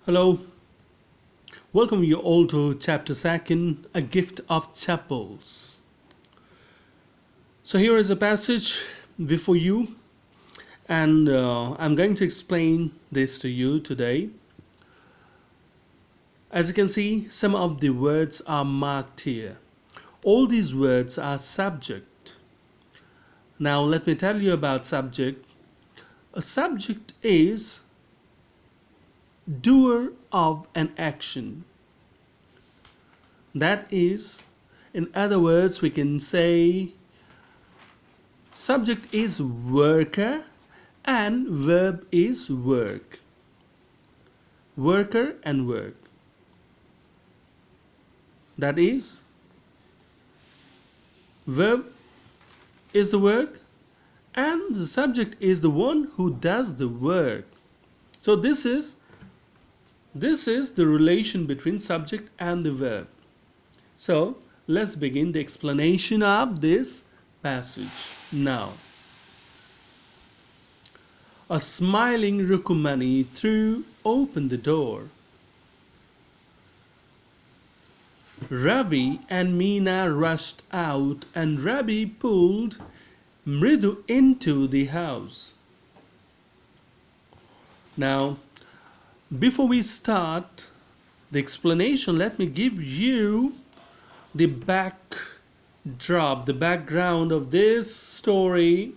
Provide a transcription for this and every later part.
Hello, welcome you all to chapter second, a gift of chapels. So here is a passage before you, and I'm going to explain this to you today. As you can see, some of the words are marked here. All these words are subject. Now let me tell you about subject. A subject is doer of an action. That is, in other words, we can say subject is worker and verb is work. Worker and work. That is, verb is the work and the subject is the one who does the work. So this is the relation between subject and the verb. So let's begin the explanation of this passage now. A smiling Rukumani threw open the door. Ravi and Meena rushed out and Ravi pulled Mridu into the house. Now, before we start the explanation, let me give you the backdrop, the background of this story.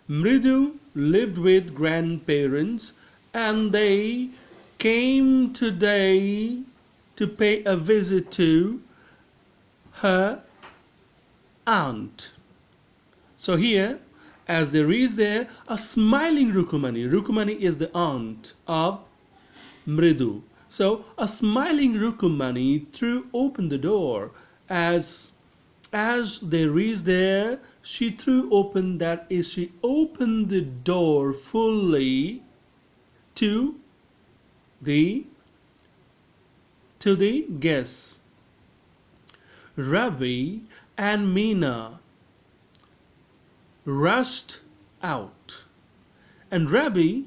Mridu lived with grandparents and they came today to pay a visit to her aunt. So here, as there is there a smiling Rukumani. Rukumani is the aunt of Mridu. So a smiling Rukumani threw open the door. As there is there, she threw open, that is, she opened the door fully to the guests. Ravi and Meena rushed out, and Ravi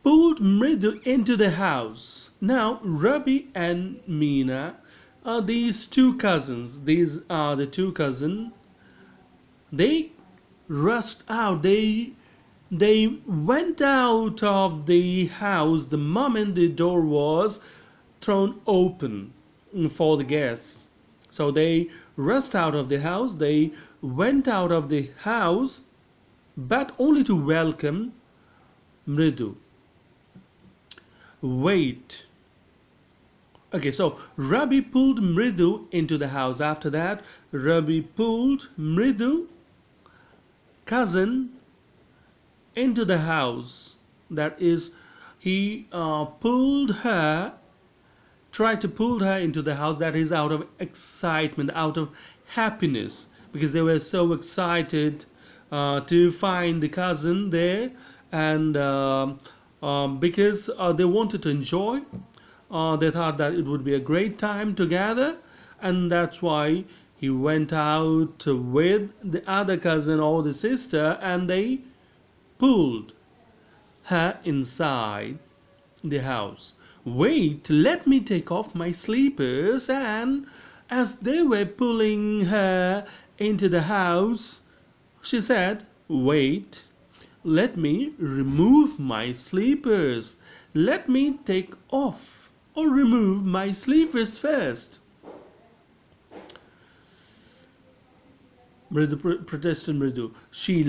pulled Mridu into the house. Now, Ravi and Meena are these two cousins. These are the two cousins. They rushed out. They went out of the house the moment the door was thrown open for the guests. So they rushed out of the house. They went out of the house, but only to welcome Mridu. Wait. Okay, so Ravi pulled Mridu into the house. After that, Ravi pulled Mridu, cousin, into the house. That is, he tried to pull her into the house. That is out of excitement, out of happiness, because they were so excited to find the cousin there, and because they wanted to enjoy. They thought that it would be a great time together, and that's why he went out with the other cousin or the sister, and they pulled her inside the house. Wait, let me take off my slippers. And as they were pulling her into the house, she said, wait, let me remove my slippers. Let me take off or remove my slippers first. Mridu protested. Mridu. She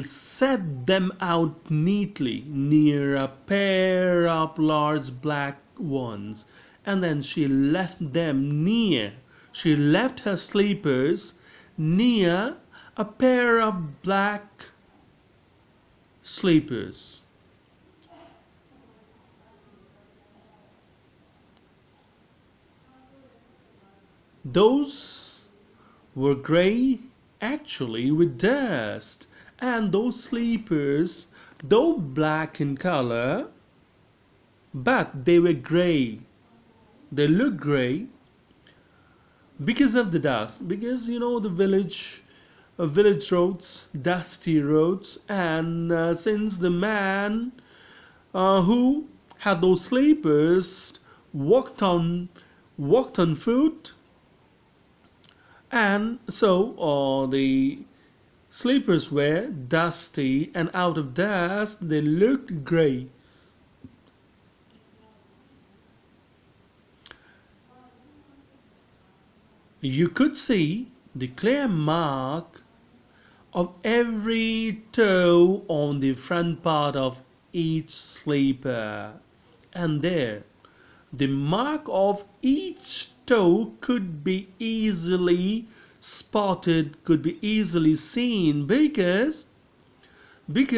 set them out neatly near a pair of large black ones, and then she left them near. She left her slippers near a pair of black slippers. Those were grey, actually, with dust, and those slippers, though black in color, but they were grey. They looked grey because of the dust, because the village roads, dusty roads, and since the man who had those sleepers walked on foot, and so the sleepers were dusty, and out of dust they looked grey. You could see the clear mark of every toe on the front part of each sleeper. And there, the mark of each toe could be easily spotted, could be easily seen, because the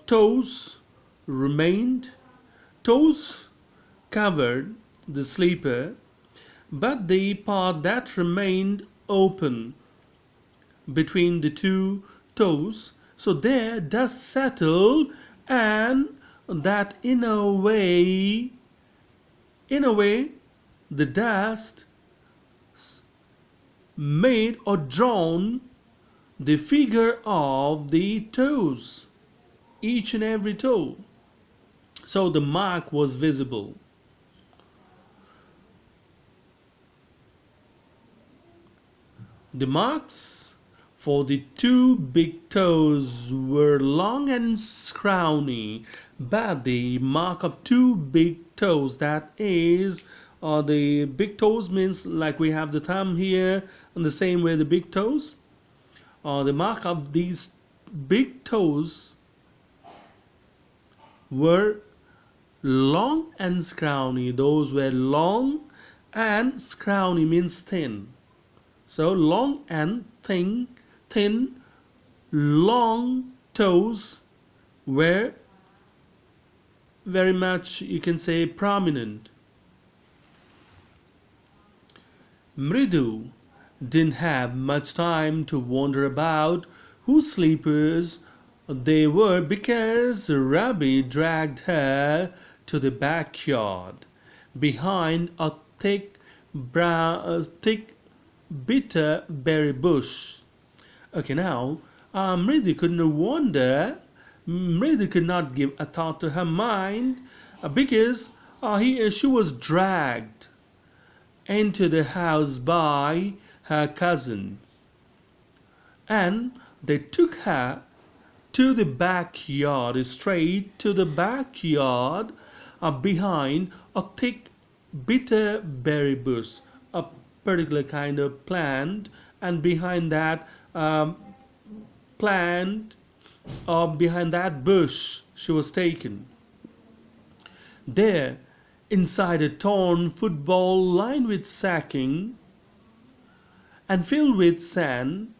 toes remained, toes covered the sleeper, but the part that remained open between the two toes, so there dust settled, and that in a way the dust made or drawn the figure of the toes, each and every toe, so the mark was visible. The marks for the two big toes were long and scrawny, but the mark of two big toes, that is, the big toes means like we have the thumb here, and the same way the big toes. The mark of these big toes were long and scrawny. Those were long, and scrawny means thin. So long and thin, long toes were very much, you can say, prominent. Mridu didn't have much time to wonder about whose sleepers they were, because Rabi dragged her to the backyard behind a thick bitter berry bush. Okay, now Mridu could not give a thought to her mind, because she was dragged into the house by her cousins, and they took her to the backyard, straight to the backyard, behind a thick bitter berry bush, a particular kind of plant, and behind that plant, or behind that bush, she was taken. There, inside a torn football lined with sacking and filled with sand,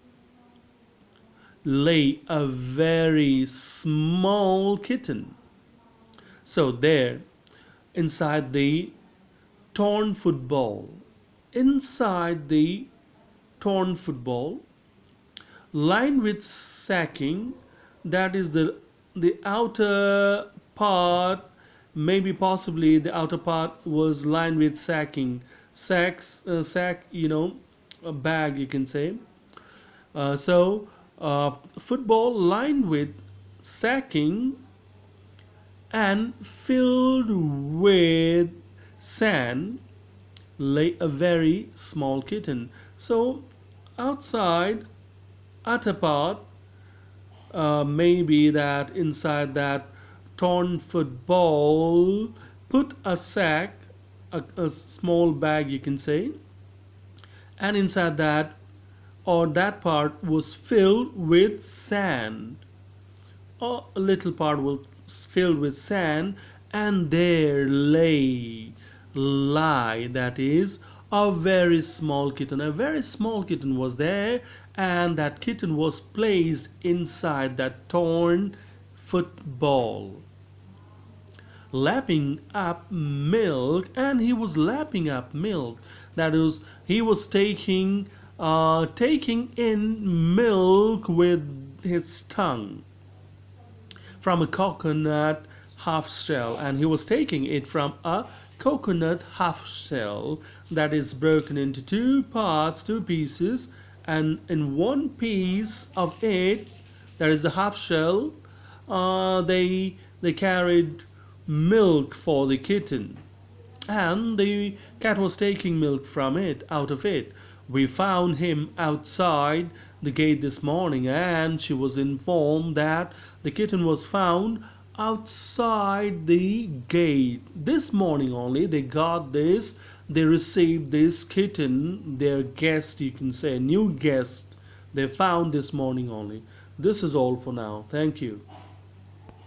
lay a very small kitten. So there, inside the torn football, inside the torn football, lined with sacking, that is the outer part, maybe possibly the outer part was lined with sacking, sack, a bag, you can say. So football lined with sacking and filled with sand, lay a very small kitten. So outside, outer part, maybe that inside that torn football, put a sack, a small bag, you can say, and inside that, or that part was filled with sand, or a little part was filled with sand, and there lie, that is, a very small kitten. A very small kitten was there, and that kitten was placed inside that torn football, lapping up milk. And he was lapping up milk, that is, he was taking in milk with his tongue from a coconut half shell, and he was taking it from a coconut half shell that is broken into two parts, two pieces, and in one piece of it, there is a half shell, they carried milk for the kitten, and the cat was taking milk from it out of it. We found him outside the gate this morning, and she was informed that the kitten was found outside the gate this morning only. They received this kitten, their guest, you can say, new guest, they found this morning only. This is all for now. Thank you.